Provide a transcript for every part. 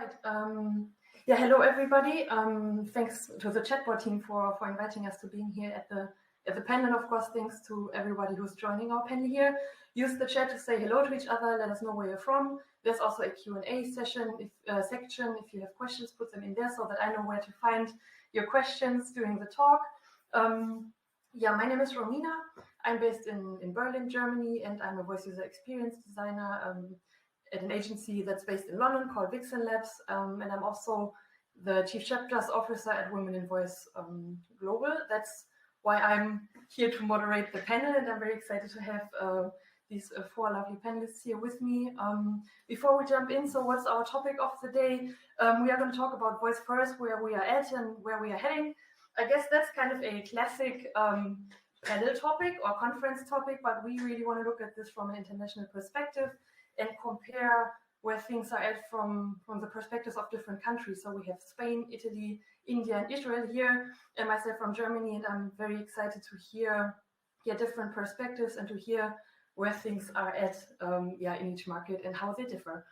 right. Yeah, hello everybody. Thanks to the chatbot team for inviting us to being here at the panel. And of course, thanks to everybody who's joining our panel here. Use the chat to say hello to each other. Let us know where you're from. There's also a Q&A section. Section. If you have questions, put them in there so that I know where to find your questions during the talk. Yeah, my name is Romina. I'm based in Berlin, Germany, and I'm a voice user experience designer at an agency that's based in London called Vixen Labs. And I'm also the Chief Chapters Officer at Women in Voice Global. That's why I'm here to moderate the panel, and I'm very excited to have these four lovely panelists here with me. Before we jump in, so what's our topic of the day? We are going to talk about Voice First, where we are at and where we are heading. I guess that's kind of a classic panel topic or conference topic, but we really want to look at this from an international perspective and compare where things are at from the perspectives of different countries. So we have Spain, Italy, India, and Israel here, and myself from Germany, and I'm very excited to hear different perspectives and to hear where things are at in each market and how they differ.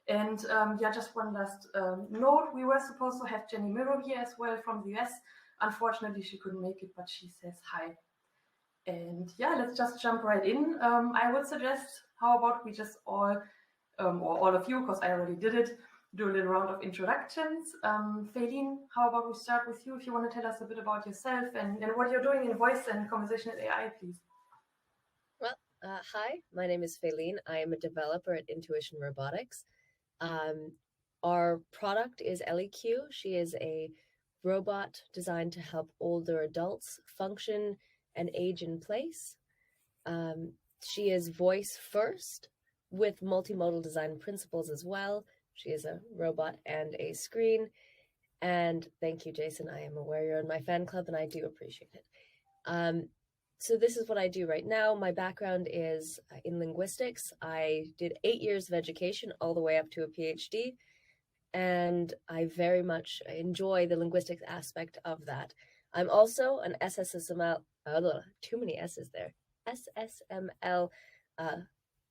And just one last note, we were supposed to have Jenny Mero here as well from the US. Unfortunately, she couldn't make it, but she says hi. And yeah, let's just jump right in. I would suggest, how about we just all, or all of you, because I already did it, do a little round of introductions. Falene, how about we start with you, if you want to tell us a bit about yourself and what you're doing in voice and conversational AI, please. Well, hi, my name is Falene. I am a developer at Intuition Robotics. Our product is LEQ. She is a robot designed to help older adults function and age in place. She is voice first with multimodal design principles as well. She is a robot and a screen. And thank you, Jason. I am aware you're in my fan club and I do appreciate it. So this is what I do right now. My background is in linguistics. I did 8 years of education all the way up to a PhD. And I very much enjoy the linguistics aspect of that. I'm also an SSML, too many S's there, SSML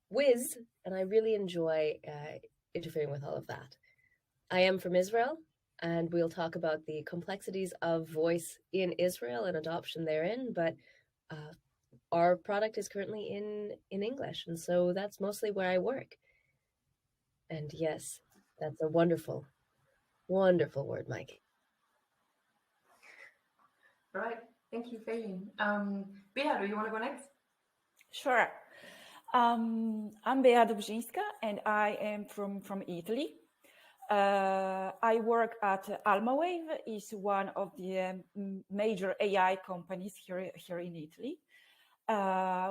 whiz, and I really enjoy interfering with all of that. I am from Israel, and we'll talk about the complexities of voice in Israel and adoption therein, but our product is currently in English, and so that's mostly where I work. And yes, that's a wonderful, wonderful word, Mike. All right. Thank you, Falene. Bea, do you want to go next? Sure. I'm Bea Dobrzynska, and I am from Italy. I work at AlmaWave, is one of the major AI companies here in Italy.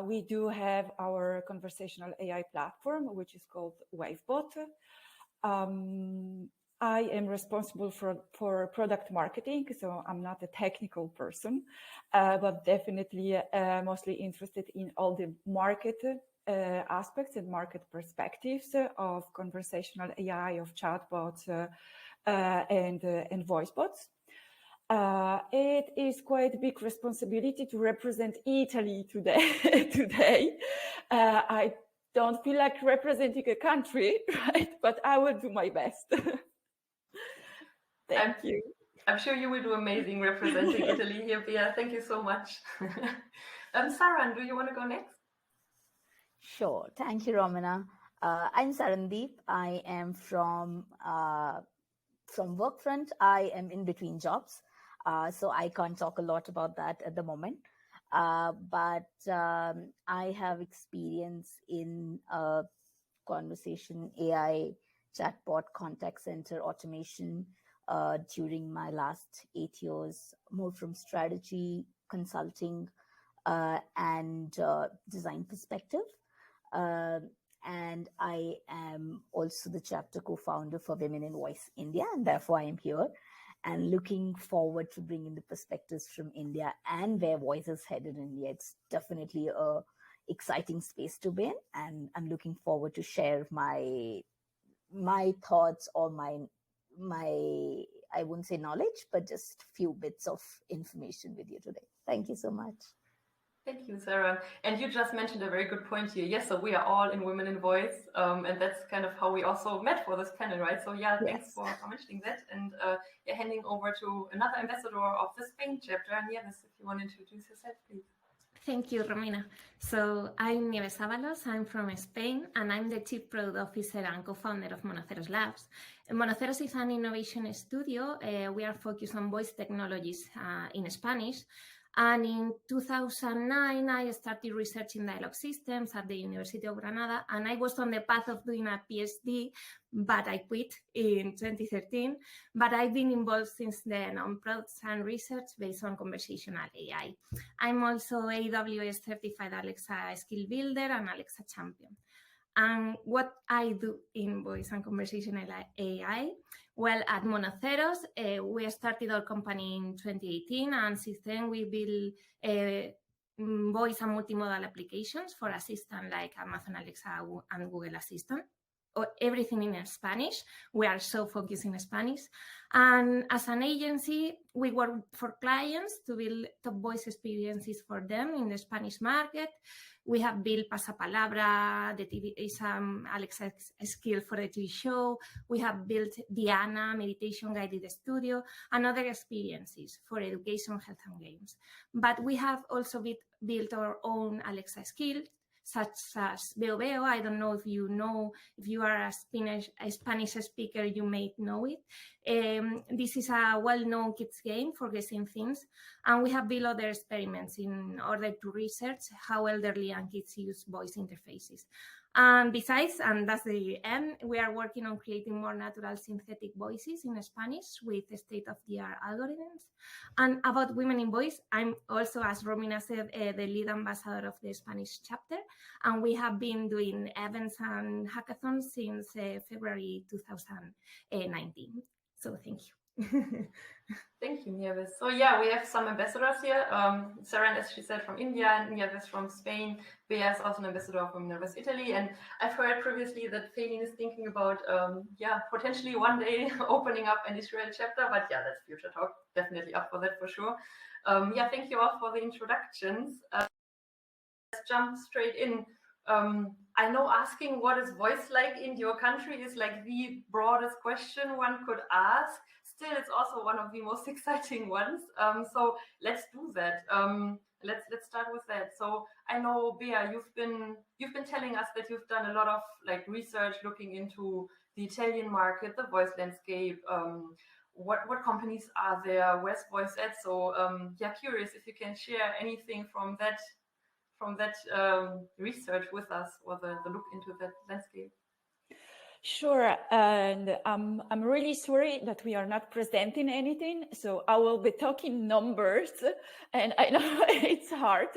We do have our conversational AI platform, which is called WaveBot. I am responsible for product marketing, so I'm not a technical person, but definitely mostly interested in all the market aspects and market perspectives of conversational AI, of chatbots and voice bots. It is quite a big responsibility to represent Italy today. I don't feel like representing a country, right? But I will do my best. Thank you. I'm sure you will do amazing representing Italy here, Bea. Thank you so much. Saran, do you want to go next? Sure. Thank you, Romina. I'm Sarandeep. I am from Workfront. I am in between jobs, so I can't talk a lot about that at the moment. But I have experience in conversation AI, chatbot, contact center automation during my last 8 years, more from strategy, consulting, and design perspective. And I am also the chapter co-founder for Women in Voice India, and therefore I am here and looking forward to bringing the perspectives from India and where voice is headed in India. It's definitely a exciting space to be in, and I'm looking forward to share my thoughts or my I wouldn't say knowledge, but just few bits of information with you today. Thank you so much. Thank you, Sarah. And you just mentioned a very good point here. Yes, so we are all in Women in Voice, and that's kind of how we also met for this panel, right? So yeah, thanks for mentioning that. And yeah, handing over to another ambassador of the Spain chapter, Nieves, if you want to introduce yourself, please. Thank you, Romina. So I'm Nieves Ábalos, I'm from Spain, and I'm the Chief Product Officer and co-founder of Monoceros Labs. Monoceros is an innovation studio. We are focused on voice technologies in Spanish. And in 2009, I started researching dialogue systems at the University of Granada, and I was on the path of doing a PhD, but I quit in 2013. But I've been involved since then on products and research based on conversational AI. I'm also AWS certified Alexa skill builder and Alexa champion. And what I do in voice and conversational AI, well, at Monoceros, we started our company in 2018, and since then we build voice and multimodal applications for assistant like Amazon Alexa and Google Assistant. Everything in Spanish. We are so focused in Spanish. And as an agency, we work for clients to build top voice experiences for them in the Spanish market. We have built Pasapalabra, the TV is Alexa skill for the TV show. We have built Diana, meditation guided studio, and other experiences for education, health, and games. But we have also built our own Alexa skills, such as Beo Beo. I don't know if you are a Spanish speaker, you may know it. This is a well-known kids game for guessing things. And we have built other experiments in order to research how elderly and kids use voice interfaces. And besides, and that's the end, we are working on creating more natural synthetic voices in Spanish with state-of-the-art algorithms. And about Women in Voice, I'm also, as Romina said, the lead ambassador of the Spanish chapter. And we have been doing events and hackathons since February 2019. So thank you. Thank you, Nieves. So yeah, we have some ambassadors here. Saran, as she said, from India, Nieves from Spain. Bea is also an ambassador from Nieves, Italy. And I've heard previously that Falene is thinking about, potentially one day opening up an Israel chapter. But yeah, that's future talk. Definitely up for that for sure. Thank you all for the introductions. Let's jump straight in. I know asking what is voice like in your country is like the broadest question one could ask. Still, it's also one of the most exciting ones. So let's do that. Let's start with that. So I know, Bea, you've been telling us that you've done a lot of like research looking into the Italian market, the voice landscape. What companies are there? Where's voice at? So curious if you can share anything from that research with us, or the look into that landscape. Sure, and I'm really sorry that we are not presenting anything, so I will be talking numbers, and I know it's hard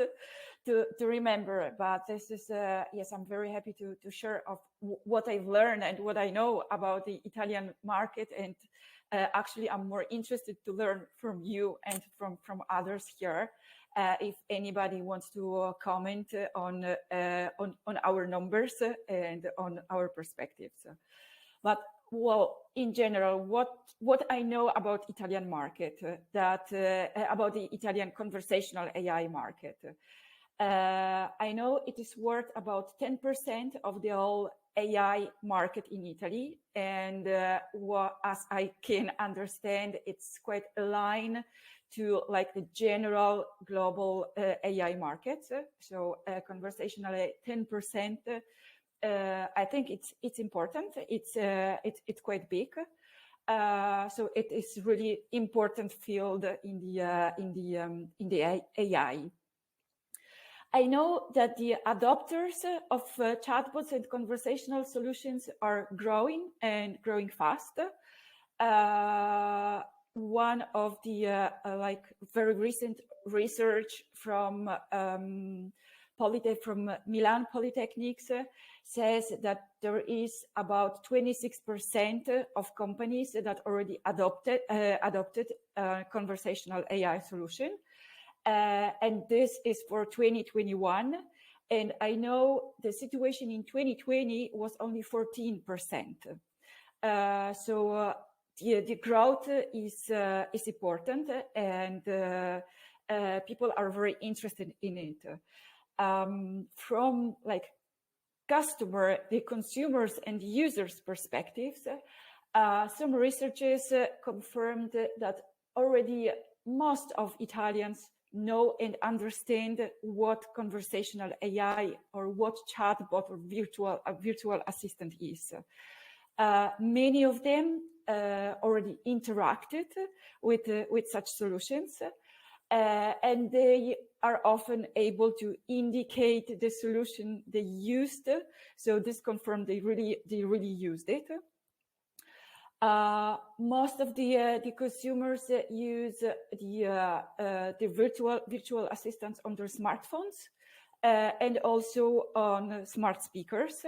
to remember, but this is, yes, I'm very happy to share of what I've learned and what I know about the Italian market, and actually I'm more interested to learn from you and from others here. If anybody wants to comment on our numbers and on our perspectives. But well, in general, what I know about Italian market, about the Italian conversational AI market, I know it is worth about 10% of the whole AI market in Italy, and as I can understand, it's quite aligned to like the general global AI market. So conversational AI, 10%. I think it's important. It's quite big. So it is really important field in the AI. I know that the adopters of chatbots and conversational solutions are growing and growing fast. One of the like very recent research from Milan Polytechnics says that there is about 26% of companies that already adopted conversational AI solution, and this is for 2021. And I know the situation in 2020 was only 14%. So the growth is important, and people are very interested in it. From like customer, the consumers and users perspectives, some researchers confirmed that already most of Italians know and understand what conversational AI or what chatbot or virtual assistant is. Many of them already interacted with such solutions, and they are often able to indicate the solution they used. So this confirmed they really used it. Most of the consumers use the virtual assistants on their smartphones and also on smart speakers.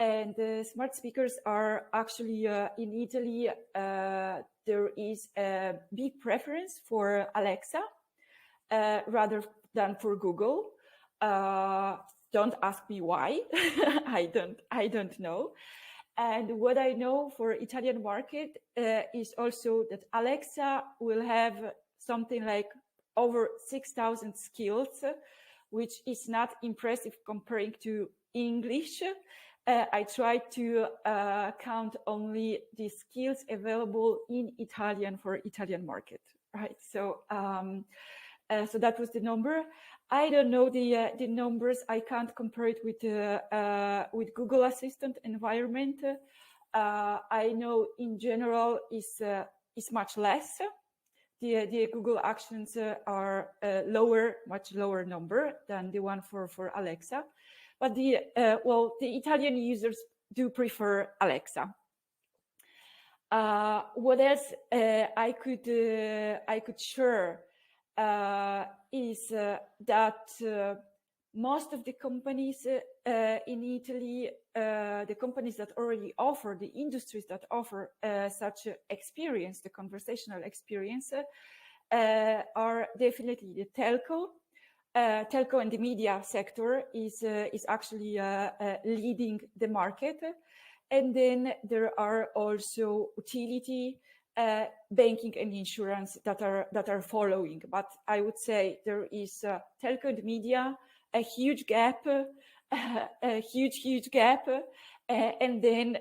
And smart speakers are actually in Italy. There is a big preference for Alexa rather than for Google. Don't ask me why. I don't know. And what I know for Italian market is also that Alexa will have something like over 6,000 skills, which is not impressive comparing to English. I tried to count only the skills available in Italian for Italian market, right? So, so that was the number. I don't know the numbers. I can't compare it with Google Assistant environment. I know in general is much less. The Google Actions are much lower number than the one for Alexa, but the Italian users do prefer Alexa. What else I could share is that most of the companies in Italy, the companies that already offer, the industries that offer such experience, the conversational experience, are definitely the telco. Telco and the media sector is actually leading the market. And then there are also utility, banking and insurance that are following. But I would say there is telco and media, a huge gap, a huge gap, and then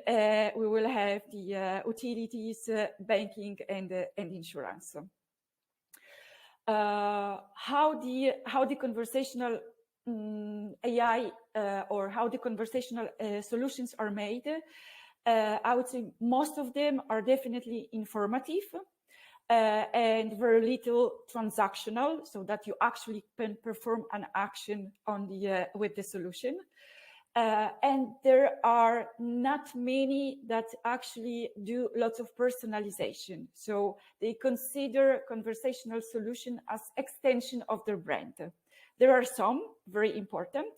we will have the utilities, banking and insurance. How the conversational AI or how the conversational solutions are made, I would say most of them are definitely informative and very little transactional, so that you actually can perform an action on the with the solution. And there are not many that actually do lots of personalization. So they consider conversational solution as extension of their brand. There are some very important.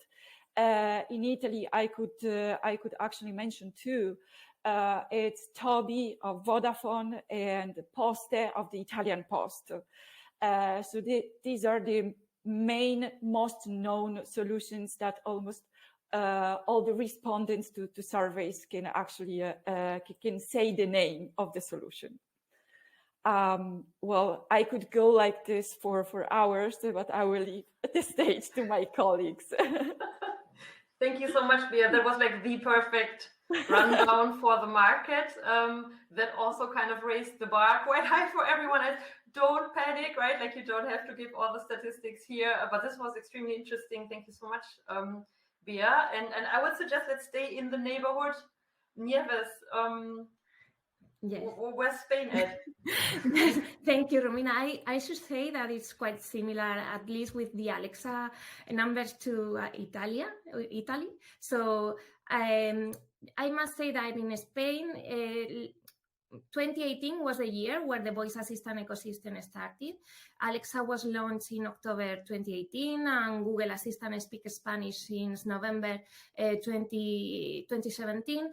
In Italy, I could actually mention two. It's Toby of Vodafone and Poste of the Italian Post. So these are the main, most known solutions that almost all the respondents to surveys can actually can say the name of the solution. Well, I could go like this for hours, but I will leave the stage to my colleagues. Thank you so much, Bea. That was like the perfect rundown for the market. That also kind of raised the bar quite high for everyone else. Don't panic, right? Like you don't have to give all the statistics here, but this was extremely interesting. Thank you so much, Bea. And I would suggest let's stay in the neighborhood. Nieves, Yes. Where's Spain at? Thank you, Romina. I should say that it's quite similar, at least with the Alexa numbers to Italy. So I must say that in Spain, 2018 was the year where the voice assistant ecosystem started. Alexa was launched in October 2018, and Google Assistant speaks Spanish since November 2017,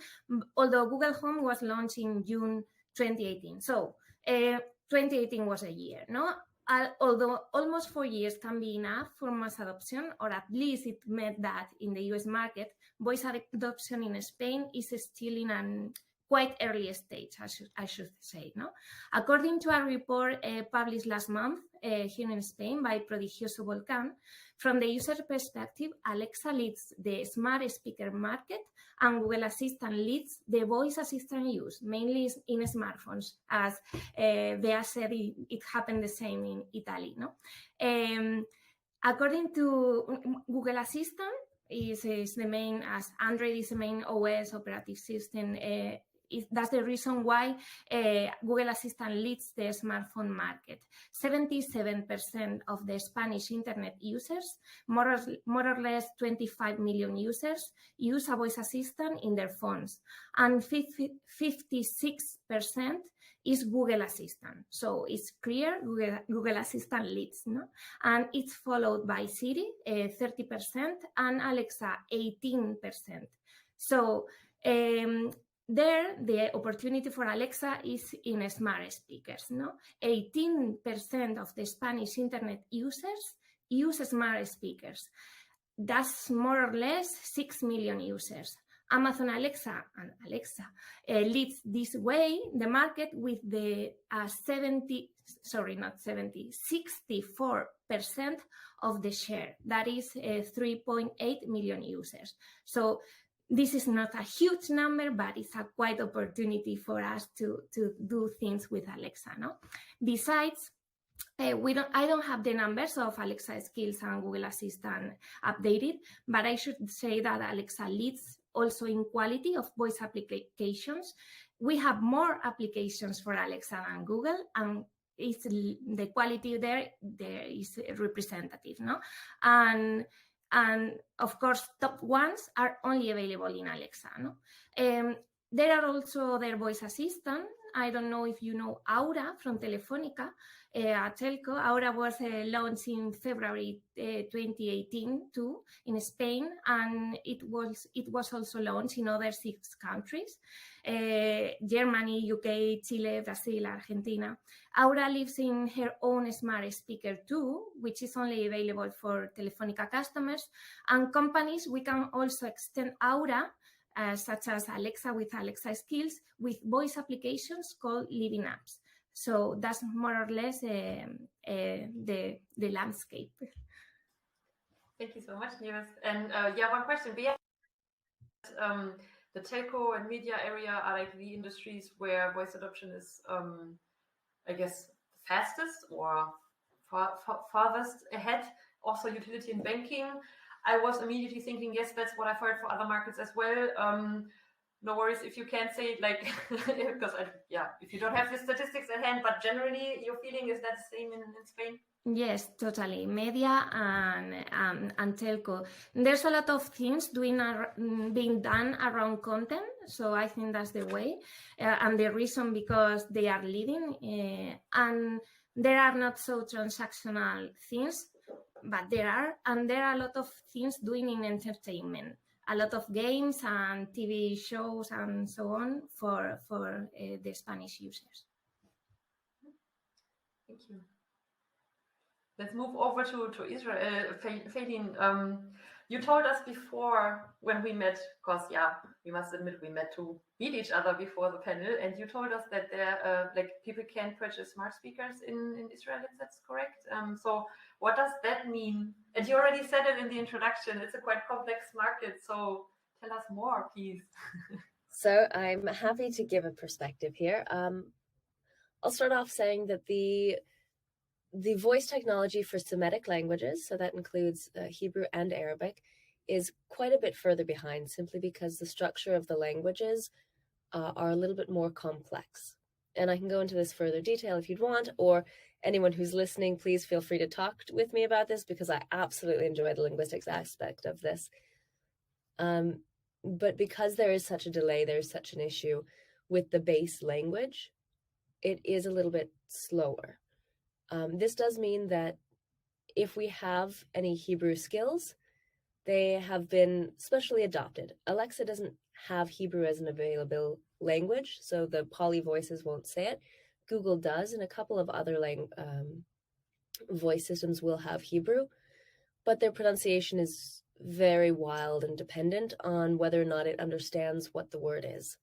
although Google Home was launched in June 2018. So 2018 was a year, no? Although almost 4 years can be enough for mass adoption, or at least it meant that in the US market, voice adoption in Spain is still in an quite early stage, I should say. No, according to a report published last month here in Spain by Prodigioso Volcán, from the user perspective, Alexa leads the smart speaker market, and Google Assistant leads the voice assistant use, mainly in smartphones. As Bea said, it happened the same in Italy. No, according to Google Assistant, is the main, as Android is the main OS operative system. That's the reason why Google Assistant leads the smartphone market. 77% of the Spanish internet users, more or less 25 million users, use a voice assistant in their phones, and 56% is Google Assistant. So it's clear Google Assistant leads, no? And it's followed by Siri, 30%, and Alexa, 18%. So there, the opportunity for Alexa is in smart speakers. No, 18% of the Spanish internet users use smart speakers. That's more or less 6 million users. Amazon Alexa and Alexa leads this way the market with the 64% of the share. That is 3.8 million users. So this is not a huge number, but it's a quite opportunity for us to do things with Alexa. No, besides, I don't have the numbers of Alexa skills and Google Assistant updated, but I should say that Alexa leads also in quality of voice applications. We have more applications for Alexa than Google, and it's the quality there is representative. No, and of course, top ones are only available in Alexa. No, there are also other voice assistants. I don't know if you know Aura from Telefónica, a telco. Aura was launched in February 2018 too in Spain, and it was also launched in other 6 countries: Germany, UK, Chile, Brazil, Argentina. Aura lives in her own smart speaker too, which is only available for Telefónica customers. And companies, we can also extend Aura, such as Alexa with Alexa skills, with voice applications called living apps. So that's more or less the landscape. Thank you so much, Nieves. And one question, Bea. The telco and media area are like the industries where voice adoption is, I guess, fastest or farthest ahead. Also, utility and banking. I was immediately thinking, yes, that's what I've heard for other markets as well. No worries if you can't say it, like, because if you don't have the statistics at hand, but generally your feeling is that the same in Spain? Yes, totally. Media and telco. There's a lot of things being done around content. So I think that's the way, and the reason because they are leading, and there are not so transactional things, but there are a lot of things doing in entertainment. A lot of games and TV shows and so on for the Spanish users. Thank you. Let's move over to Israel. Falene, you told us before when we met, because we must admit we met to meet each other before the panel, and you told us that there people can purchase smart speakers in Israel, if that's correct. So what does that mean? And you already said it in the introduction, it's a quite complex market, so tell us more, please. So I'm happy to give a perspective here. I'll start off saying that the voice technology for Semitic languages, so that includes Hebrew and Arabic, is quite a bit further behind, simply because the structure of the languages are a little bit more complex. And I can go into this further detail if you'd want, or anyone who's listening, please feel free to talk with me about this, because I absolutely enjoy the linguistics aspect of this. But because there is such a delay, there's such an issue with the base language, it is a little bit slower. This does mean that if we have any Hebrew skills, they have been specially adopted. Alexa doesn't have Hebrew as an available language, so the poly voices won't say it. Google does, and a couple of other voice systems will have Hebrew, but their pronunciation is very wild and dependent on whether or not it understands what the word is.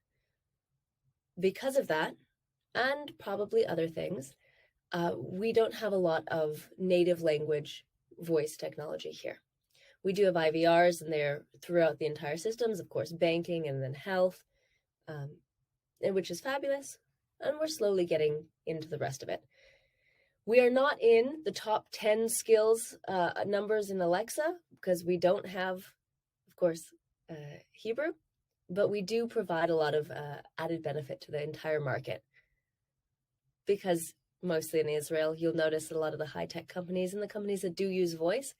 Because of that, and probably other things, we don't have a lot of native language voice technology here. We do have IVRs, and they're throughout the entire systems, of course, banking and then health, which is fabulous. And we're slowly getting into the rest of it. We are not in the top 10 skills numbers in Alexa because we don't have, of course, Hebrew, but we do provide a lot of added benefit to the entire market. Because mostly in Israel, you'll notice that a lot of the high-tech companies and the companies that do use voice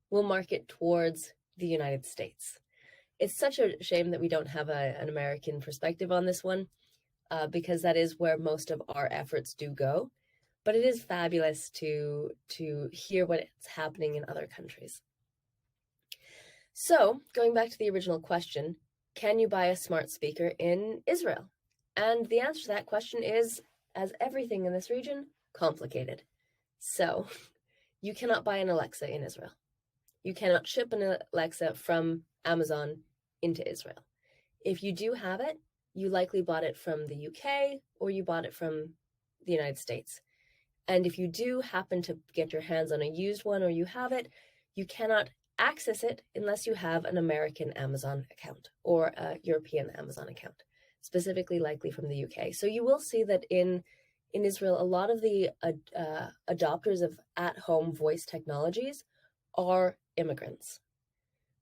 will market towards the United States. It's such a shame that we don't have an American perspective on this one, because that is where most of our efforts do go. But it is fabulous to hear what's happening in other countries. So, going back to the original question, can you buy a smart speaker in Israel? And the answer to that question is, as everything in this region, complicated. So, you cannot buy an Alexa in Israel. You cannot ship an Alexa from Amazon into Israel. If you do have it, you likely bought it from the UK or you bought it from the United States. And if you do happen to get your hands on a used one or you have it, you cannot access it unless you have an American Amazon account or a European Amazon account, specifically likely from the UK. So you will see that in Israel, a lot of the adopters of at-home voice technologies are immigrants,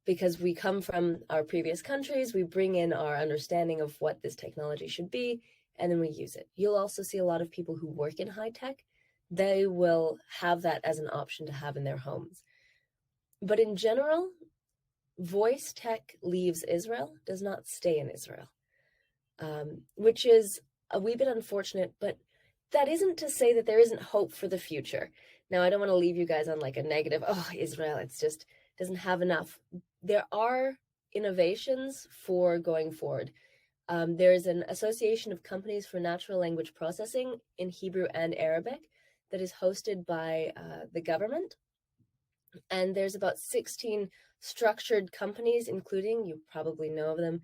because we come from our previous countries, we bring in our understanding of what this technology should be, and then we use it. You'll also see a lot of people who work in high tech. They will have that as an option to have in their homes. But in general, voice tech leaves Israel, does not stay in Israel, which is a wee bit unfortunate, but that isn't to say that there isn't hope for the future. Now, I don't want to leave you guys on like a negative, oh, Israel, it's just doesn't have enough. There are innovations for going forward. There's an association of companies for natural language processing in Hebrew and Arabic that is hosted by the government. And there's about 16 structured companies, including, you probably know of them,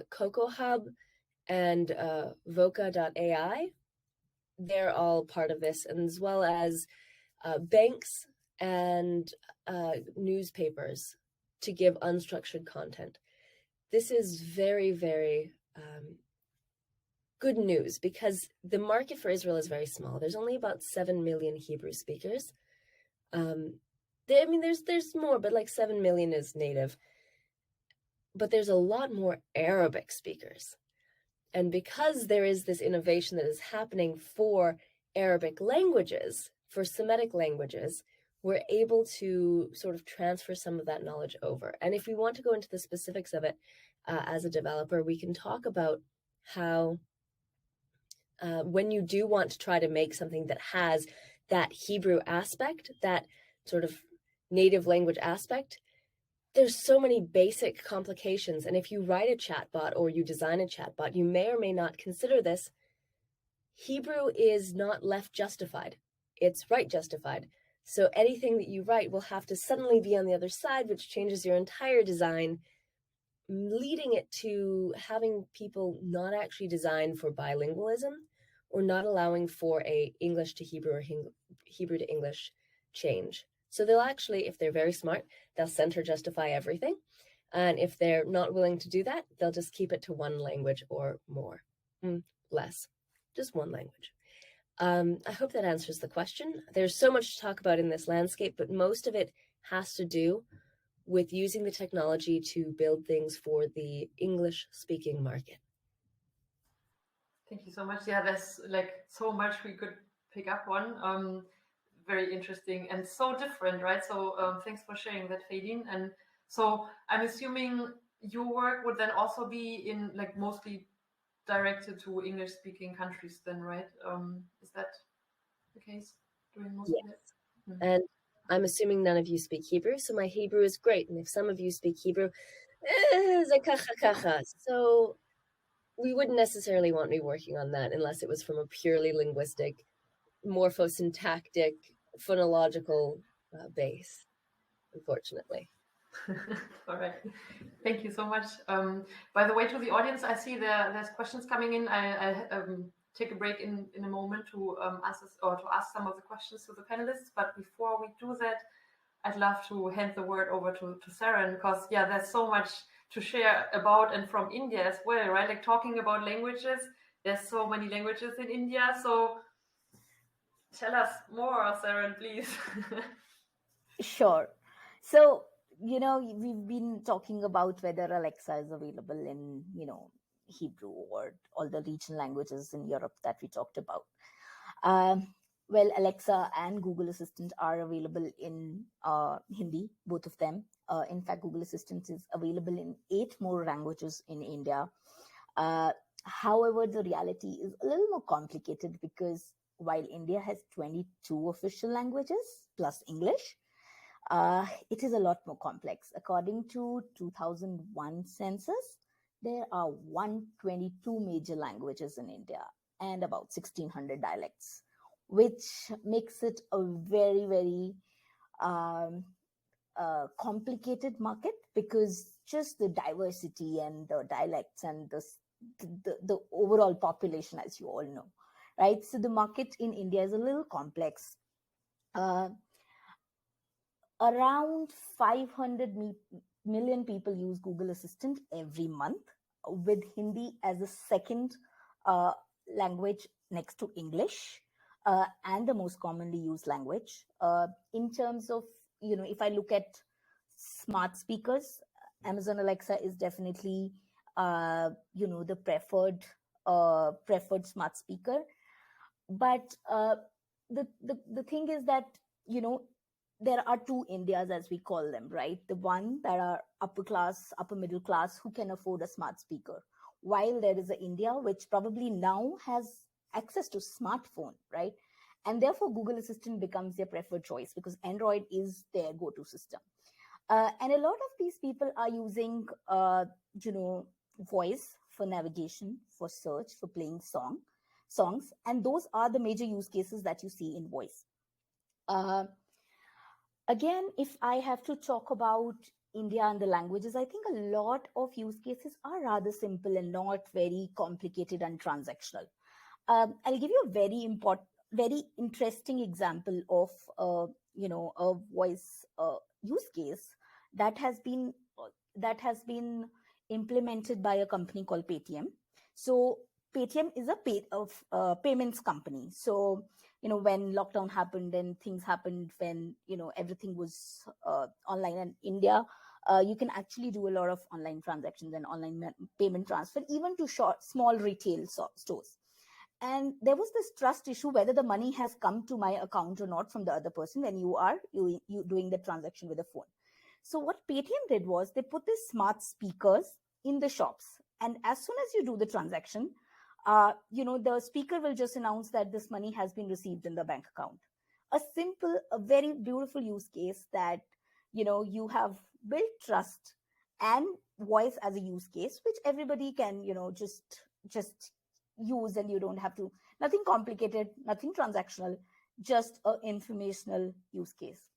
Cocoa Hub and Voca.ai. They're all part of this, and as well as banks and newspapers to give unstructured content. This is very, very good news, because the market for Israel is very small. There's only about 7 million Hebrew speakers. There's more, but like 7 million is native. But there's a lot more Arabic speakers. And because there is this innovation that is happening for Arabic languages, for Semitic languages, we're able to sort of transfer some of that knowledge over. And if we want to go into the specifics of it as a developer, we can talk about how when you do want to try to make something that has that Hebrew aspect, that sort of native language aspect, there's so many basic complications. And if you write a chatbot or you design a chatbot, you may or may not consider this. Hebrew is not left justified. It's right justified. So anything that you write will have to suddenly be on the other side, which changes your entire design, leading it to having people not actually design for bilingualism or not allowing for a English to Hebrew or Hebrew to English change. So they'll actually, if they're very smart, they'll center justify everything. And if they're not willing to do that, they'll just keep it to one language or more, less, just one language. I hope that answers the question. There's so much to talk about in this landscape, but most of it has to do with using the technology to build things for the English-speaking market. Thank you so much. Yeah, there's like so much we could pick up on. Very interesting and so different, right? So thanks for sharing that, Falene. And so I'm assuming your work would then also be in like mostly directed to English-speaking countries then, right? Is that the case? Doing most of it? Mm-hmm. And I'm assuming none of you speak Hebrew, so my Hebrew is great. And if some of you speak Hebrew, so we wouldn't necessarily want me working on that unless it was from a purely linguistic, morphosyntactic, phonological base, unfortunately. All right. Thank you so much. By the way, to the audience, I see there's questions coming in. I take a break in a moment to ask some of the questions to the panelists. But before we do that, I'd love to hand the word over to Saren, because there's so much to share about and from India as well, right? Like talking about languages, there's so many languages in India. So tell us more, Saren, please. Sure. So, we've been talking about whether Alexa is available in, Hebrew or all the regional languages in Europe that we talked about. Well, Alexa and Google Assistant are available in Hindi, both of them. In fact, Google Assistant is available in 8 more languages in India. However, the reality is a little more complicated because while India has 22 official languages plus English, it is a lot more complex. According to 2001 census, there are 122 major languages in India and about 1,600 dialects, which makes it a very, very complicated market, because just the diversity and the dialects and the overall population, as you all know, right? So the market in India is a little complex. Around 500 million people use Google Assistant every month, with Hindi as a second language next to English, and the most commonly used language. In terms of, if I look at smart speakers, Amazon Alexa is definitely, the preferred smart speaker. But the thing is that, there are 2 Indias, as we call them, right? The one that are upper class, upper middle class, who can afford a smart speaker, while there is an India which probably now has access to smartphone, right? And therefore, Google Assistant becomes their preferred choice because Android is their go-to system. And a lot of these people are using, voice for navigation, for search, for playing songs, and those are the major use cases that you see in voice. Again, if I have to talk about India and the languages, I think a lot of use cases are rather simple and not very complicated and transactional. I'll give you a very interesting example of, a voice use case that has been implemented by a company called Paytm. So Paytm is a payments company. So, when lockdown happened and things happened, when, everything was online in India, you can actually do a lot of online transactions and online payment transfer, even to small retail stores. And there was this trust issue whether the money has come to my account or not from the other person when you are doing the transaction with a phone. So what Paytm did was they put these smart speakers in the shops, and as soon as you do the transaction, the speaker will just announce that this money has been received in the bank account. A very beautiful use case that, you have built trust and voice as a use case, which everybody can, just use, and you don't have to, nothing complicated, nothing transactional, just an informational use case.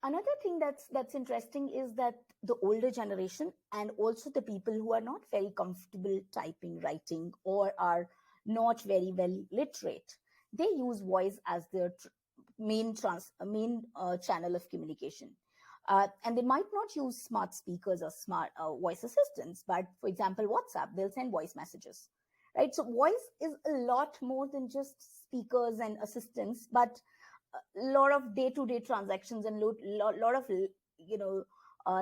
Another thing that's interesting is that the older generation and also the people who are not very comfortable typing, writing, or are not very well literate, they use voice as their main channel of communication. And they might not use smart speakers or smart voice assistants, but for example, WhatsApp, they'll send voice messages, right? So voice is a lot more than just speakers and assistants, but a lot of day-to-day transactions and lot of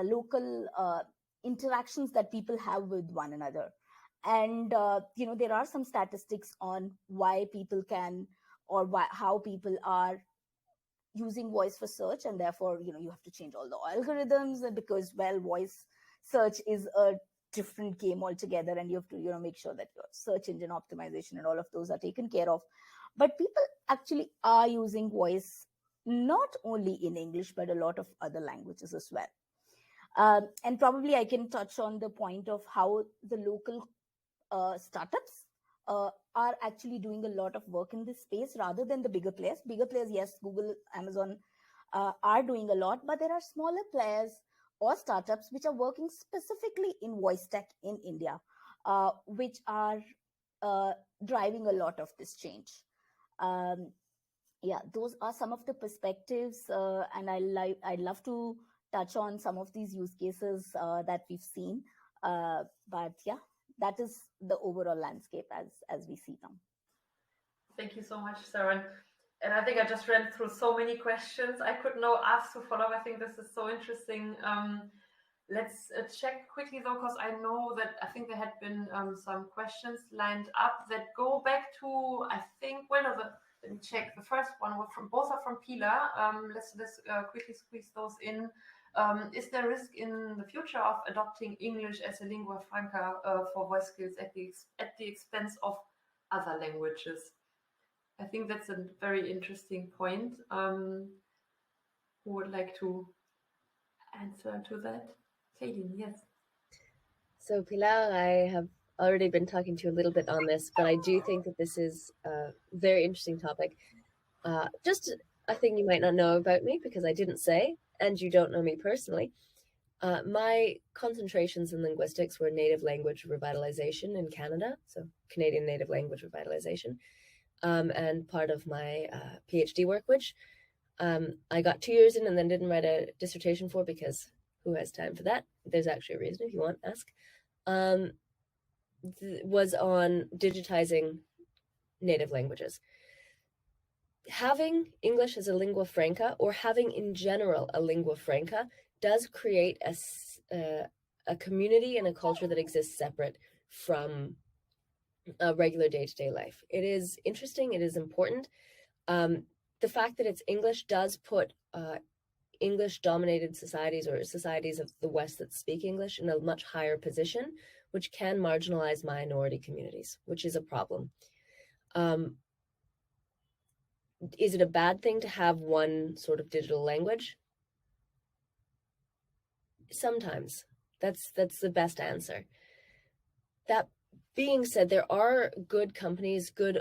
local interactions that people have with one another. And there are some statistics on why people can, or how people are using voice for search, and therefore you have to change all the algorithms, because voice search is a different game altogether, and you have to make sure that your search engine optimization and all of those are taken care of. But people actually are using voice not only in English, but a lot of other languages as well. And probably I can touch on the point of how the local startups are actually doing a lot of work in this space rather than the bigger players. Bigger players, yes, Google, Amazon, are doing a lot, but there are smaller players or startups which are working specifically in voice tech in India, which are driving a lot of this change. Yeah, those are some of the perspectives, and I'd love to touch on some of these use cases that we've seen. But yeah, that is the overall landscape as we see now. Thank you so much, Saran. And I think I just ran through so many questions. I could now ask to follow up. I think this is so interesting. Let's check quickly though, because I know that I think there had been some questions lined up that go back to, I think, well, no, let me check. The first one was from, both are from Pilar. Let's quickly squeeze those in. Is there risk in the future of adopting English as a lingua franca for voice skills at the expense of other languages? I think that's a very interesting point. Who would like to answer to that? Falene, yes. So Pilar, I have already been talking to you a little bit on this, but I do think that this is a very interesting topic. Just a thing you might not know about me because I didn't say, and you don't know me personally. My concentrations in linguistics were native language revitalization in Canada, so Canadian native language revitalization, and part of my PhD work, which I got 2 years in and then didn't write a dissertation for because who has time for that? There's actually a reason if you want, ask. Was on digitizing native languages. Having English as a lingua franca, or having in general a lingua franca, does create a community and a culture that exists separate from a regular day-to-day life. It is interesting, it is important. The fact that it's English does put English-dominated societies or societies of the West that speak English in a much higher position, which can marginalize minority communities, which is a problem. Is it a bad thing to have one sort of digital language? Sometimes. That's the best answer. That being said, there are good companies, good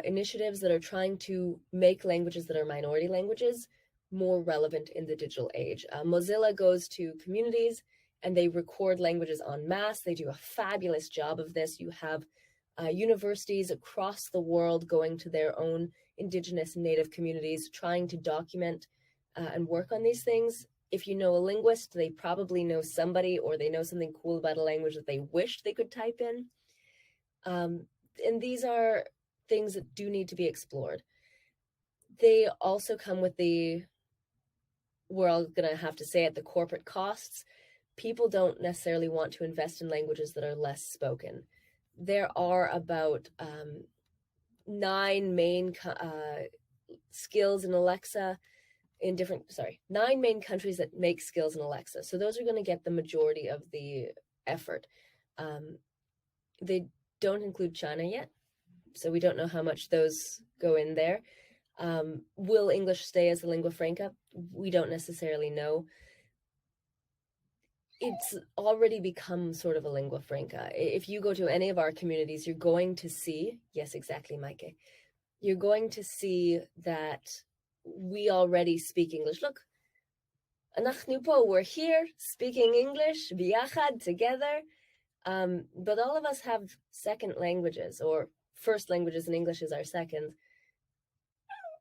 initiatives that are trying to make languages that are minority languages more relevant in the digital age. Mozilla goes to communities and they record languages en masse. They do a fabulous job of this. You have universities across the world going to their own indigenous native communities, trying to document and work on these things. If you know a linguist, they probably know somebody, or they know something cool about a language that they wish they could type in. And these are things that do need to be explored. They also come with we're all going to have to say it, the corporate costs. People don't necessarily want to invest in languages that are less spoken. There are about 9 main skills in Alexa in 9 main countries that make skills in Alexa. So those are going to get the majority of the effort. They don't include China yet, so we don't know how much those go in there. Will English stay as a lingua franca? We don't necessarily know. It's already become sort of a lingua franca. If you go to any of our communities, you're going to see, yes, exactly, Maike, you're going to see that we already speak English. Look, we're here speaking English, biachad, together. But all of us have second languages, or first languages, and English is our second.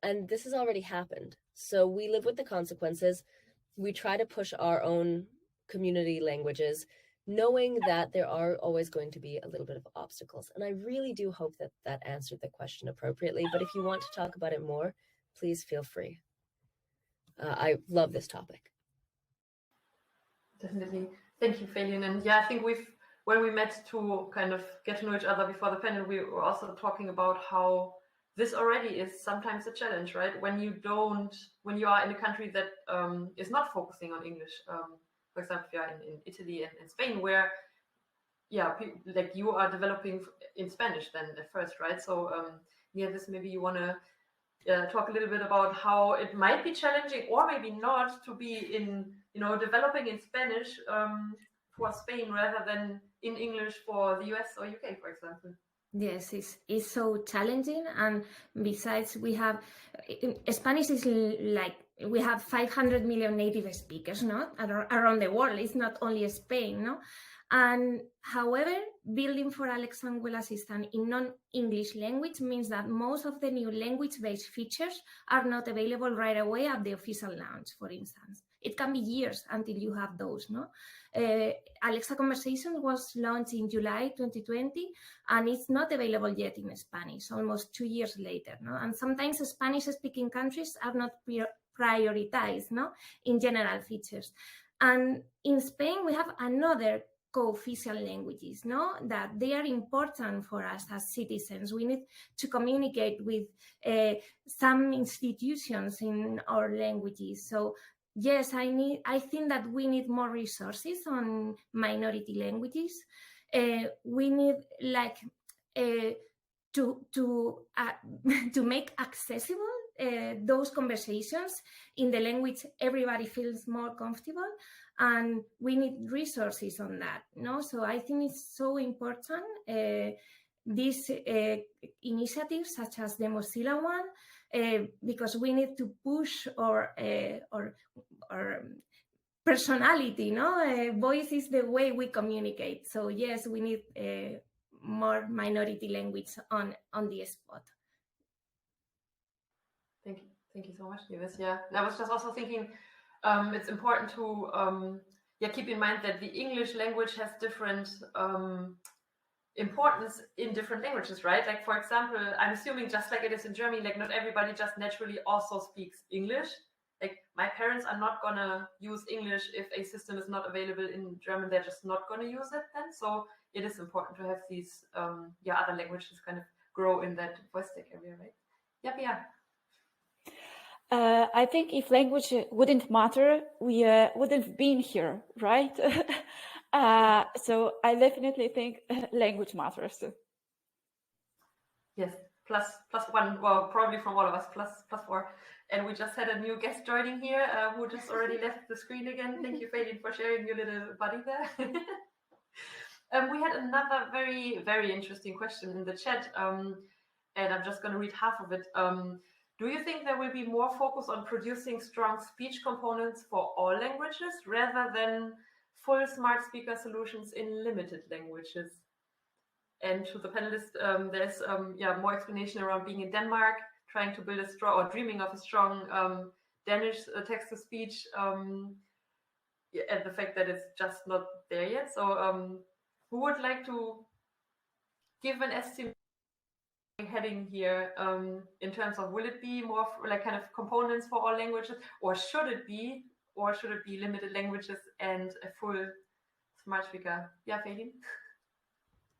And this has already happened. So we live with the consequences. We try to push our own community languages, knowing that there are always going to be a little bit of obstacles. And I really do hope that that answered the question appropriately. But if you want to talk about it more, please feel free. I love this topic. Definitely. Thank you, Falene. And yeah, I think when we met to kind of get to know each other before the panel, we were also talking about how this already is sometimes a challenge, right? When you are in a country that is not focusing on English, for example, if you are in Italy and Spain, where, yeah, like you are developing in Spanish then at first, right? So, Nieves, maybe you want to talk a little bit about how it might be challenging, or maybe not, to be developing in Spanish for Spain rather than in English for the US or UK, for example. Yes, it's so challenging, and besides, we have Spanish is like we have 500 million native speakers, no, around the world. It's not only Spain, no. And however, building for Alexa and Google Assistant in non-English language means that most of the new language-based features are not available right away at the official launch, for instance. It can be years until you have those, no? Alexa Conversation was launched in July 2020, and it's not available yet in Spanish, almost 2 years later, no? And sometimes Spanish-speaking countries are not prioritized, no, in general features. And in Spain, we have another co-official languages, no, that they are important for us as citizens. We need to communicate with some institutions in our languages. So yes, I think that we need more resources on minority languages. We need to make accessible those conversations in the language everybody feels more comfortable, and we need resources on that, no? So I think it's so important, these initiatives such as the Mozilla one, because we need to push our personality, no? Voice is the way we communicate. So yes, we need more minority language on the spot. Thank you so much, Nieves. Yeah, I was just also thinking it's important to keep in mind that the English language has different importance in different languages, right? Like, for example, I'm assuming just like it is in Germany, like not everybody just naturally also speaks English. Like my parents are not gonna use English if a system is not available in German. They're just not gonna use it then. So it is important to have these other languages kind of grow in that voice tech area, right? Yeah, Bea. I think if language wouldn't matter, we wouldn't have been here, right? So I definitely think language matters. Yes, plus one, well, probably from all of us, plus 4. And we just had a new guest joining here who just already left the screen again. Thank you, Falene, for sharing your little buddy there. We had another very, very interesting question in the chat, and I'm just going to read half of it. Do you think there will be more focus on producing strong speech components for all languages rather than full smart speaker solutions in limited languages? And to the panelists, there's more explanation around being in Denmark, trying to build a strong, or dreaming of a strong Danish text-to-speech, and the fact that it's just not there yet. So who would like to give an estimate heading here in terms of, will it be more like kind of components for all languages, or should it be limited languages and a full smart speaker? Yeah, Falene?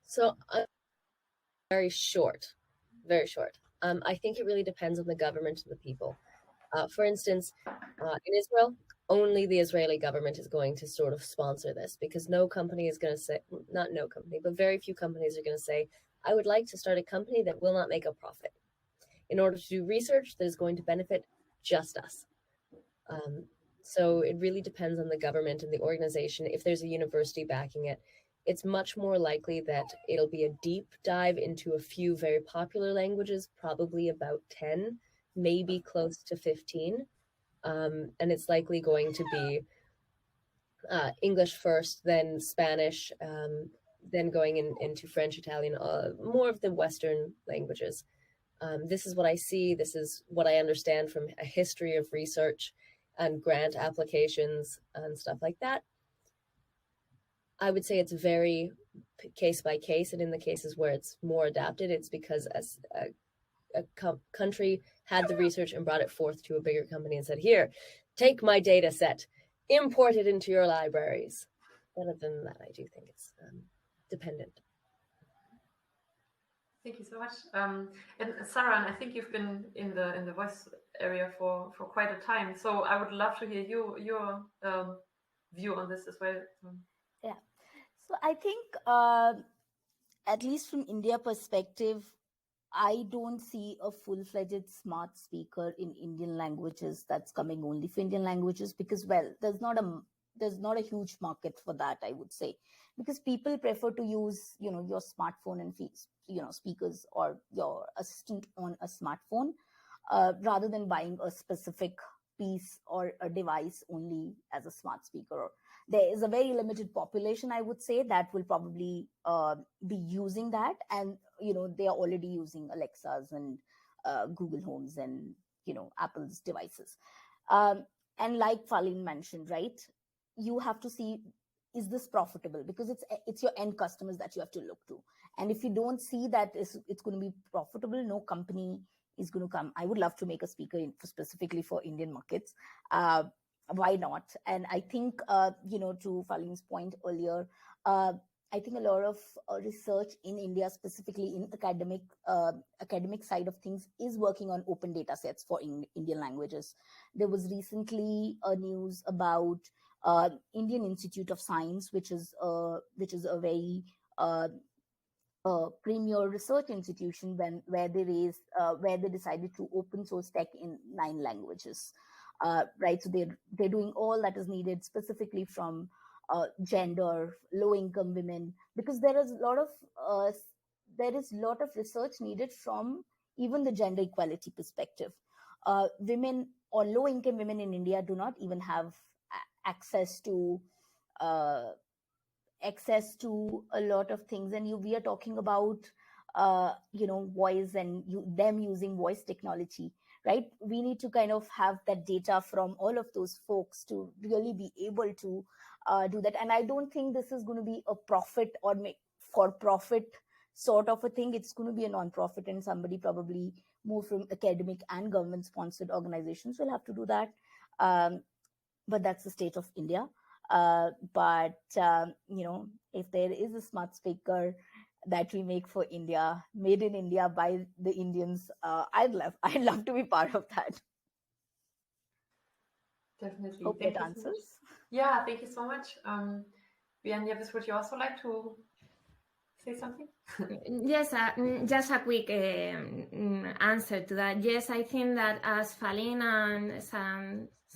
So very short. I think it really depends on the government and the people. For instance, in Israel, only the Israeli government is going to sort of sponsor this, because no company is going to say, not no company, but very few companies are going to say, I would like to start a company that will not make a profit. In order to do research that is going to benefit just us. So it really depends on the government and the organization. If there's a university backing it, it's much more likely that it'll be a deep dive into a few very popular languages, probably about 10, maybe close to 15. And it's likely going to be English first, then Spanish, then going into French, Italian, more of the Western languages. This is what I see. This is what I understand from a history of research and grant applications and stuff like that. I would say it's very case by case, and in the cases where it's more adapted, it's because as a country had the research and brought it forth to a bigger company and said, here, take my data set, import it into your libraries. Other than that, I do think it's dependent. Thank you so much. And Saran, I think you've been in the voice area for quite a time, so I would love to hear your view on this as well. Yeah. So I think, at least from India perspective, I don't see a full-fledged smart speaker in Indian languages that's coming only for Indian languages, because, well, there's not a huge market for that, I would say, because people prefer to use, your smartphone and speakers or your assistant on a smartphone, rather than buying a specific piece or a device only as a smart speaker. There is a very limited population, I would say, that will probably be using that, and they are already using Alexas and Google Homes and Apple's devices. And like Falene mentioned, right, you have to see, is this profitable? Because it's your end customers that you have to look to. And if you don't see that it's going to be profitable, no company is going to come. I would love to make a speaker specifically for Indian markets. Why not? And I think, to Falene's point earlier, I think a lot of research in India, specifically in academic side of things, is working on open data sets for Indian languages. There was recently a news about Indian Institute of Science, which is a very premier research institution where they decided to open source tech in 9 languages. Right, so they're doing all that is needed, specifically from gender, low-income women, because there is a lot of research needed from even the gender equality perspective. Women or low-income women in India do not even have access to a lot of things, and we are talking about voice and them using voice technology. Right, we need to kind of have that data from all of those folks to really be able to do that. And I don't think this is going to be a profit or for-profit sort of a thing. It's going to be a non-profit, and somebody probably more from academic and government-sponsored organizations will have to do that. But that's the state of India. But if there is a smart speaker that we make for India, made in India by the Indians, I'd love to be part of that. Definitely. Hope Thank that you so answers. much. Yeah, thank you so much. Bea and Nieves, would you also like to say something? Yes, just a quick answer to that. Yes, I think that, as Falene and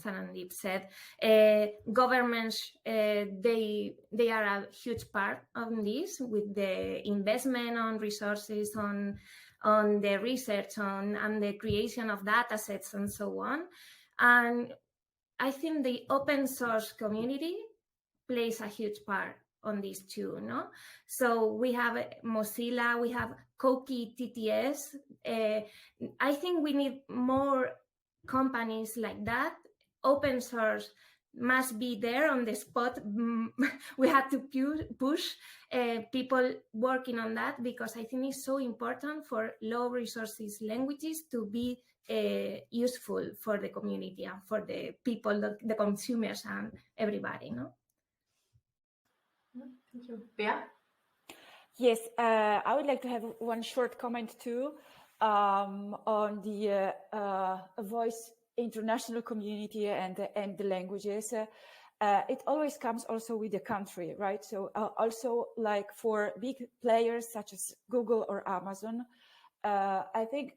Sarandeep said, governments, they are a huge part of this, with the investment on resources, on the research, and the creation of data sets and so on. And I think the open source community plays a huge part on this too, no? So we have Mozilla, we have Koki TTS. I think we need more companies like that. Open source must be there on the spot. We have to push people working on that, because I think it's so important for low resources languages to be useful for the community and for the people, the consumers and everybody, no? Thank you. Bea? Yes, I would like to have one short comment too on the voice international community and the languages. It always comes also with the country, right? So also, like for big players such as Google or Amazon, I think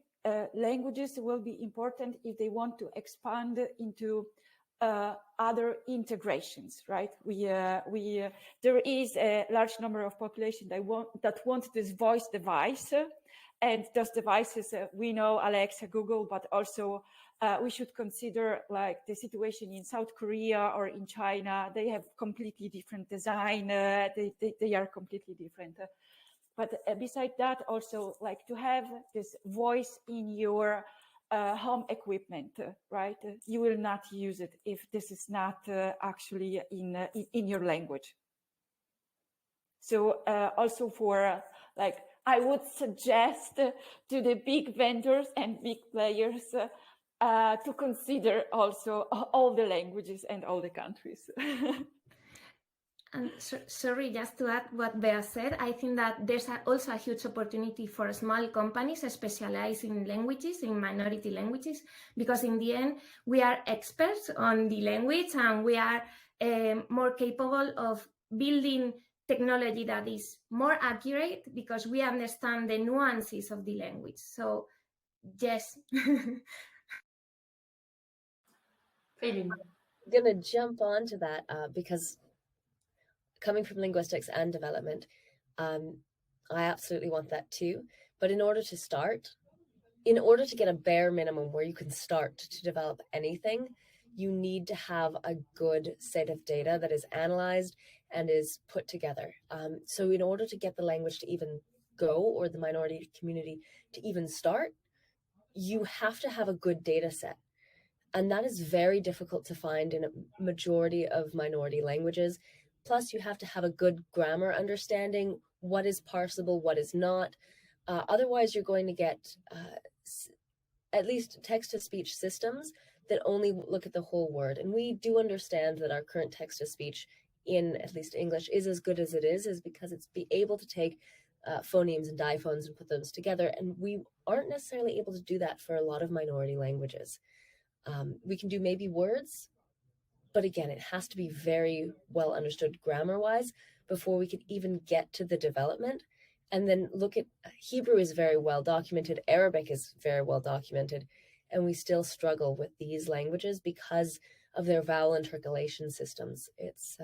languages will be important if they want to expand into other integrations, right? There is a large number of population that want this voice device, and those devices, we know Alexa, Google, but also we should consider like the situation in South Korea or in China. They have completely different design. They are completely different. But beside that, also like to have this voice in your home equipment, right? You will not use it if this is not actually in your language. So also for like, I would suggest to the big vendors and big players to consider also all the languages and all the countries. And sorry, just to add what Bea said, I think that there's also a huge opportunity for small companies specialized in languages, in minority languages, because in the end, we are experts on the language, and we are more capable of building technology that is more accurate because we understand the nuances of the language. So, yes. Falene. I'm going to jump onto that because coming from linguistics and development, I absolutely want that too. But in order to get a bare minimum where you can start to develop anything, you need to have a good set of data that is analyzed and is put together. So in order to get the language to even go, or the minority community to even start, you have to have a good data set. And that is very difficult to find in a majority of minority languages. Plus, you have to have a good grammar understanding, what is parsable, what is not. Otherwise, you're going to get at least text-to-speech systems that only look at the whole word. And we do understand that our current text-to-speech in at least English is as good as it is because it's be able to take phonemes and diphones and put those together. And we aren't necessarily able to do that for a lot of minority languages. We can do maybe words, but again, it has to be very well understood grammar-wise before we can even get to the development. And then look at Hebrew is very well documented, Arabic is very well documented, and we still struggle with these languages because of their vowel intercalation systems. It's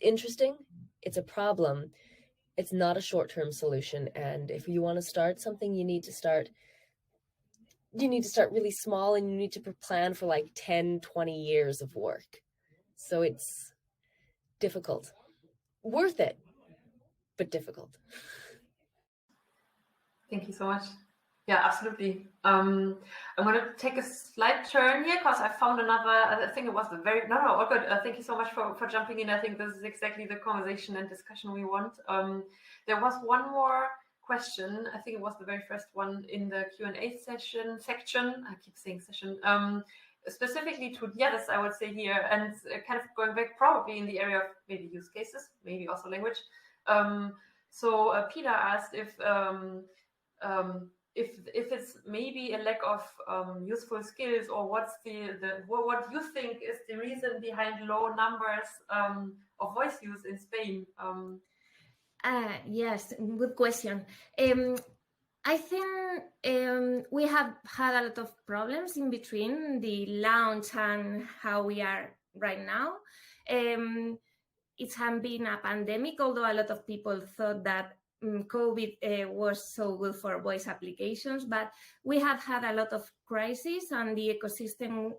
interesting, it's a problem, it's not a short-term solution, and if you want to start something, you need to start really small, and you need to plan for like 10, 20 years of work. So it's difficult. Worth it, but difficult. Thank you so much. Yeah, absolutely. I'm going to take a slight turn here because I found another, I think it was the very, no, all good. Thank you so much for jumping in. I think this is exactly the conversation and discussion we want. There was one more question. I think it was the very first one in the Q&A section. I keep saying session. Specifically to Nieves, I would say here, and kind of going back probably in the area of maybe use cases, maybe also language. So Peter asked if it's maybe a lack of useful skills, or what's what you think is the reason behind low numbers of voice use in Spain. Yes, good question. I think we have had a lot of problems in between the launch and how we are right now. It has been a pandemic, although a lot of people thought that COVID was so good for voice applications, but we have had a lot of crises and the ecosystem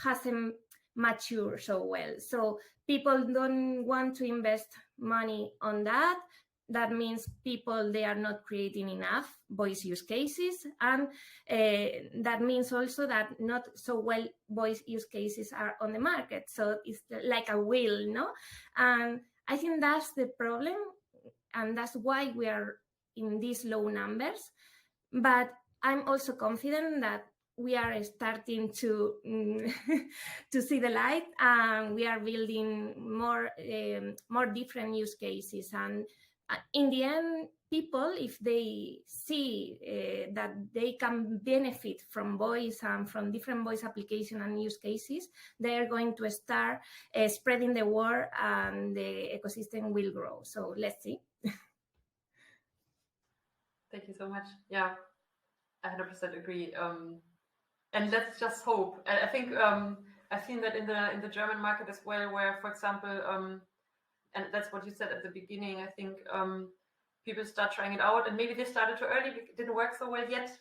hasn't matured so well. So people don't want to invest money on that. That means they are not creating enough voice use cases. And that means also that not so well voice use cases are on the market. So it's like a wheel, no? And I think that's the problem. And that's why we are in these low numbers. But I'm also confident that we are starting to to see the light, and we are building more different use cases. And in the end, people, if they see that they can benefit from voice and from different voice application and use cases, they are going to start spreading the word, and the ecosystem will grow. So let's see. Thank you so much. Yeah, I 100% agree. And let's just hope. I think I've seen that in the German market as well, where, for example, and that's what you said at the beginning, I think people start trying it out, and maybe they started too early, it didn't work so well yet,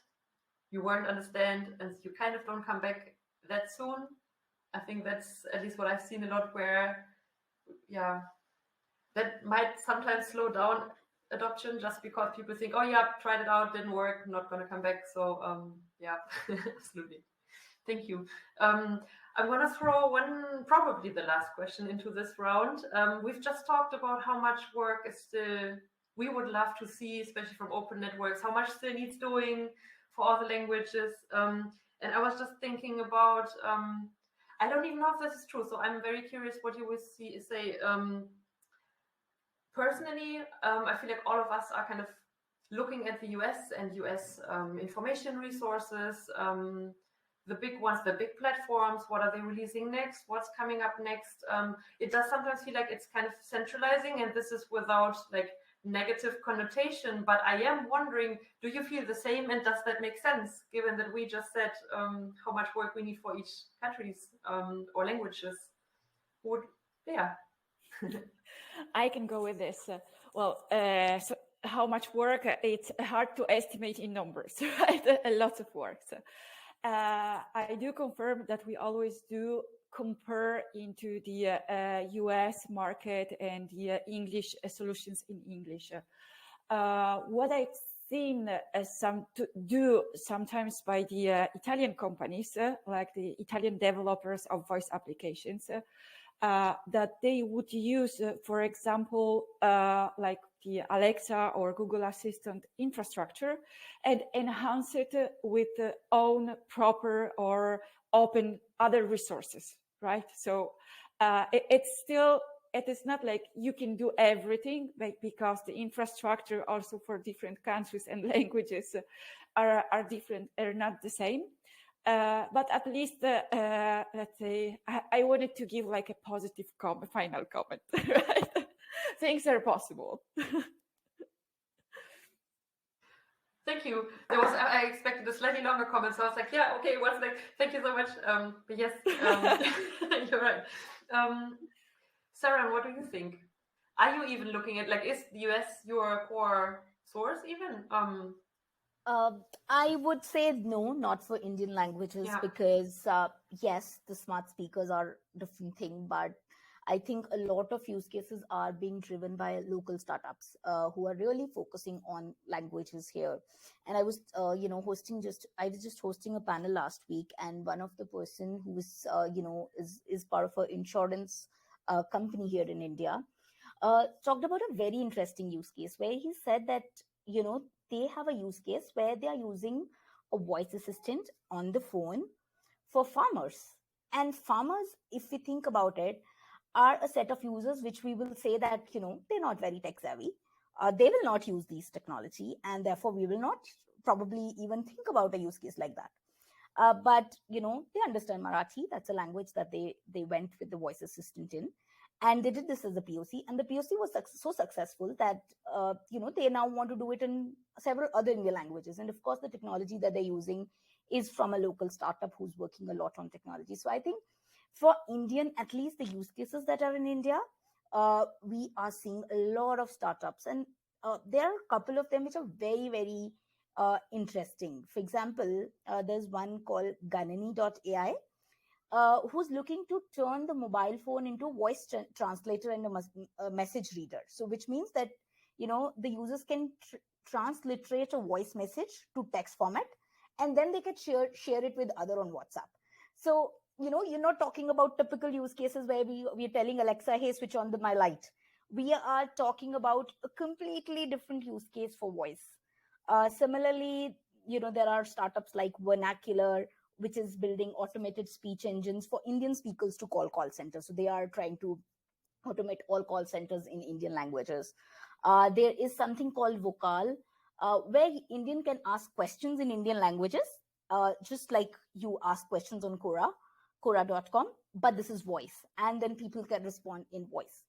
you won't understand, and you kind of don't come back that soon. I think that's at least what I've seen a lot, where, yeah, that might sometimes slow down adoption just because people think, oh yeah, tried it out, didn't work, not going to come back. So yeah, absolutely. Thank you. I'm going to throw probably the last question into this round. We've just talked about how much work we would love to see, especially from open networks, how much still needs doing for all the languages. And I was just thinking about, I don't even know if this is true, so I'm very curious what you would say. Personally, I feel like all of us are kind of looking at the US and US information resources, the big ones, the big platforms, what are they releasing next, what's coming up next. It does sometimes feel like it's kind of centralizing, and this is without like negative connotation, but I am wondering, do you feel the same, and does that make sense, given that we just said how much work we need for each countries or languages? Yeah. I can go with this. So how much work? It's hard to estimate in numbers, right? A lot of work. So, I do confirm that we always do compare into the US market and the English solutions in English. What I've seen do sometimes by the Italian companies, like the Italian developers of voice applications, that they would use, for example, like the Alexa or Google Assistant infrastructure and enhance it with own proper or open other resources, right? So it is not like you can do everything, because the infrastructure also for different countries and languages are different, are not the same. But at least, let's say, I wanted to give like a positive final comment, right? Things are possible. Thank you. I expected a slightly longer comment, so I was like, yeah, okay, what's next? Thank you so much. But yes, you're right. Sarah, what do you think? Are you even looking at, like, is the US your core source even? I would say no, not for Indian languages, because yes, the smart speakers are a different thing, but I think a lot of use cases are being driven by local startups who are really focusing on languages here. And I was, I was just hosting a panel last week, and one of the person who is, is part of an insurance company here in India, talked about a very interesting use case where he said that, they have a use case where they are using a voice assistant on the phone for farmers. And farmers, if we think about it, are a set of users which we will say that, they're not very tech savvy. They will not use these technology, and therefore we will not probably even think about a use case like that. But, they understand Marathi. That's a language that they went with the voice assistant in. And they did this as a POC, and the POC was so successful that, they now want to do it in several other Indian languages. And of course, the technology that they're using is from a local startup who's working a lot on technology. So I think for Indian, at least the use cases that are in India, we are seeing a lot of startups. And there are a couple of them which are very, very interesting. For example, there's one called Ganani.ai, who's looking to turn the mobile phone into a voice translator and a message reader. So which means that, the users can transliterate a voice message to text format, and then they can share it with other on WhatsApp. So, you're not talking about typical use cases where we're telling Alexa, hey, switch on my light. We are talking about a completely different use case for voice. Similarly, there are startups like Vernacular, which is building automated speech engines for Indian speakers to call centers. So they are trying to automate all call centers in Indian languages. There is something called Vocal, where Indian can ask questions in Indian languages, just like you ask questions on Quora.com, but this is voice. And then people can respond in voice,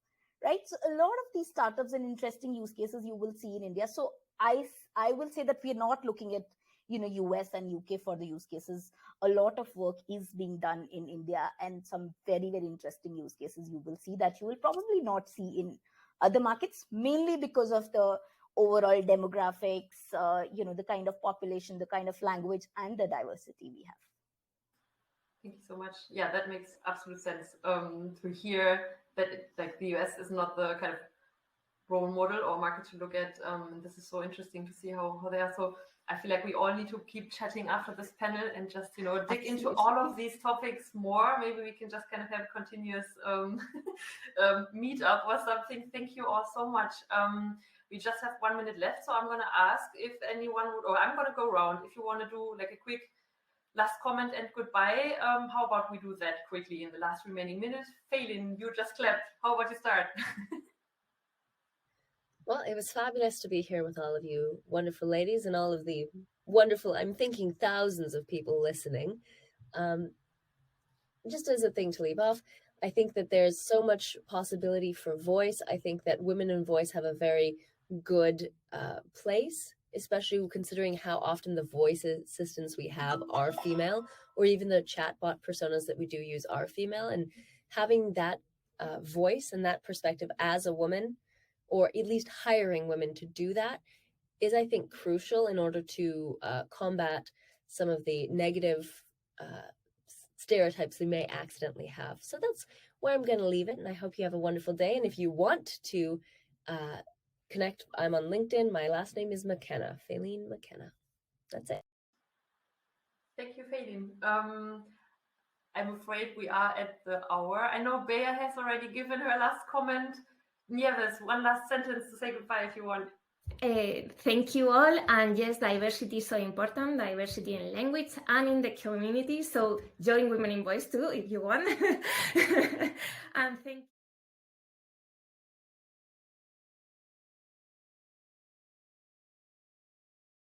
right? So a lot of these startups and interesting use cases you will see in India. So I will say that we're not looking at, US and UK for the use cases. A lot of work is being done in India, and some very, very interesting use cases you will see that you will probably not see in other markets, mainly because of the overall demographics, the kind of population, the kind of language, and the diversity we have. Thank you so much. Yeah, that makes absolute sense to hear that the US is not the kind of role model or market to look at. This is so interesting to see how they are. So I feel like we all need to keep chatting after this panel and just, dig into all of these topics more. Maybe we can just kind of have a continuous meet up or something. Thank you all so much. We just have 1 minute left, so I'm going to ask if anyone would, or I'm going to go around. If you want to do like a quick last comment and goodbye, how about we do that quickly in the last remaining minute? Falene, you just clapped. How about you start? Well, it was fabulous to be here with all of you wonderful ladies and all of the wonderful, I'm thinking thousands of people listening. Just as a thing to leave off, I think that there's so much possibility for voice. I think that women in voice have a very good place, especially considering how often the voice assistants we have are female, or even the chatbot personas that we do use are female. And having that voice and that perspective as a woman, or at least hiring women to do that, is, I think, crucial in order to combat some of the negative stereotypes we may accidentally have. So that's where I'm going to leave it, and I hope you have a wonderful day. And if you want to connect, I'm on LinkedIn. My last name is McKenna, Falene McKenna. That's it. Thank you, Falene. I'm afraid we are at the hour. I know Bea has already given her last comment. Nieves, one last sentence to say goodbye if you want. Thank you all. And yes, diversity is so important, diversity in language and in the community. So join Women in Voice too, if you want. And thank you.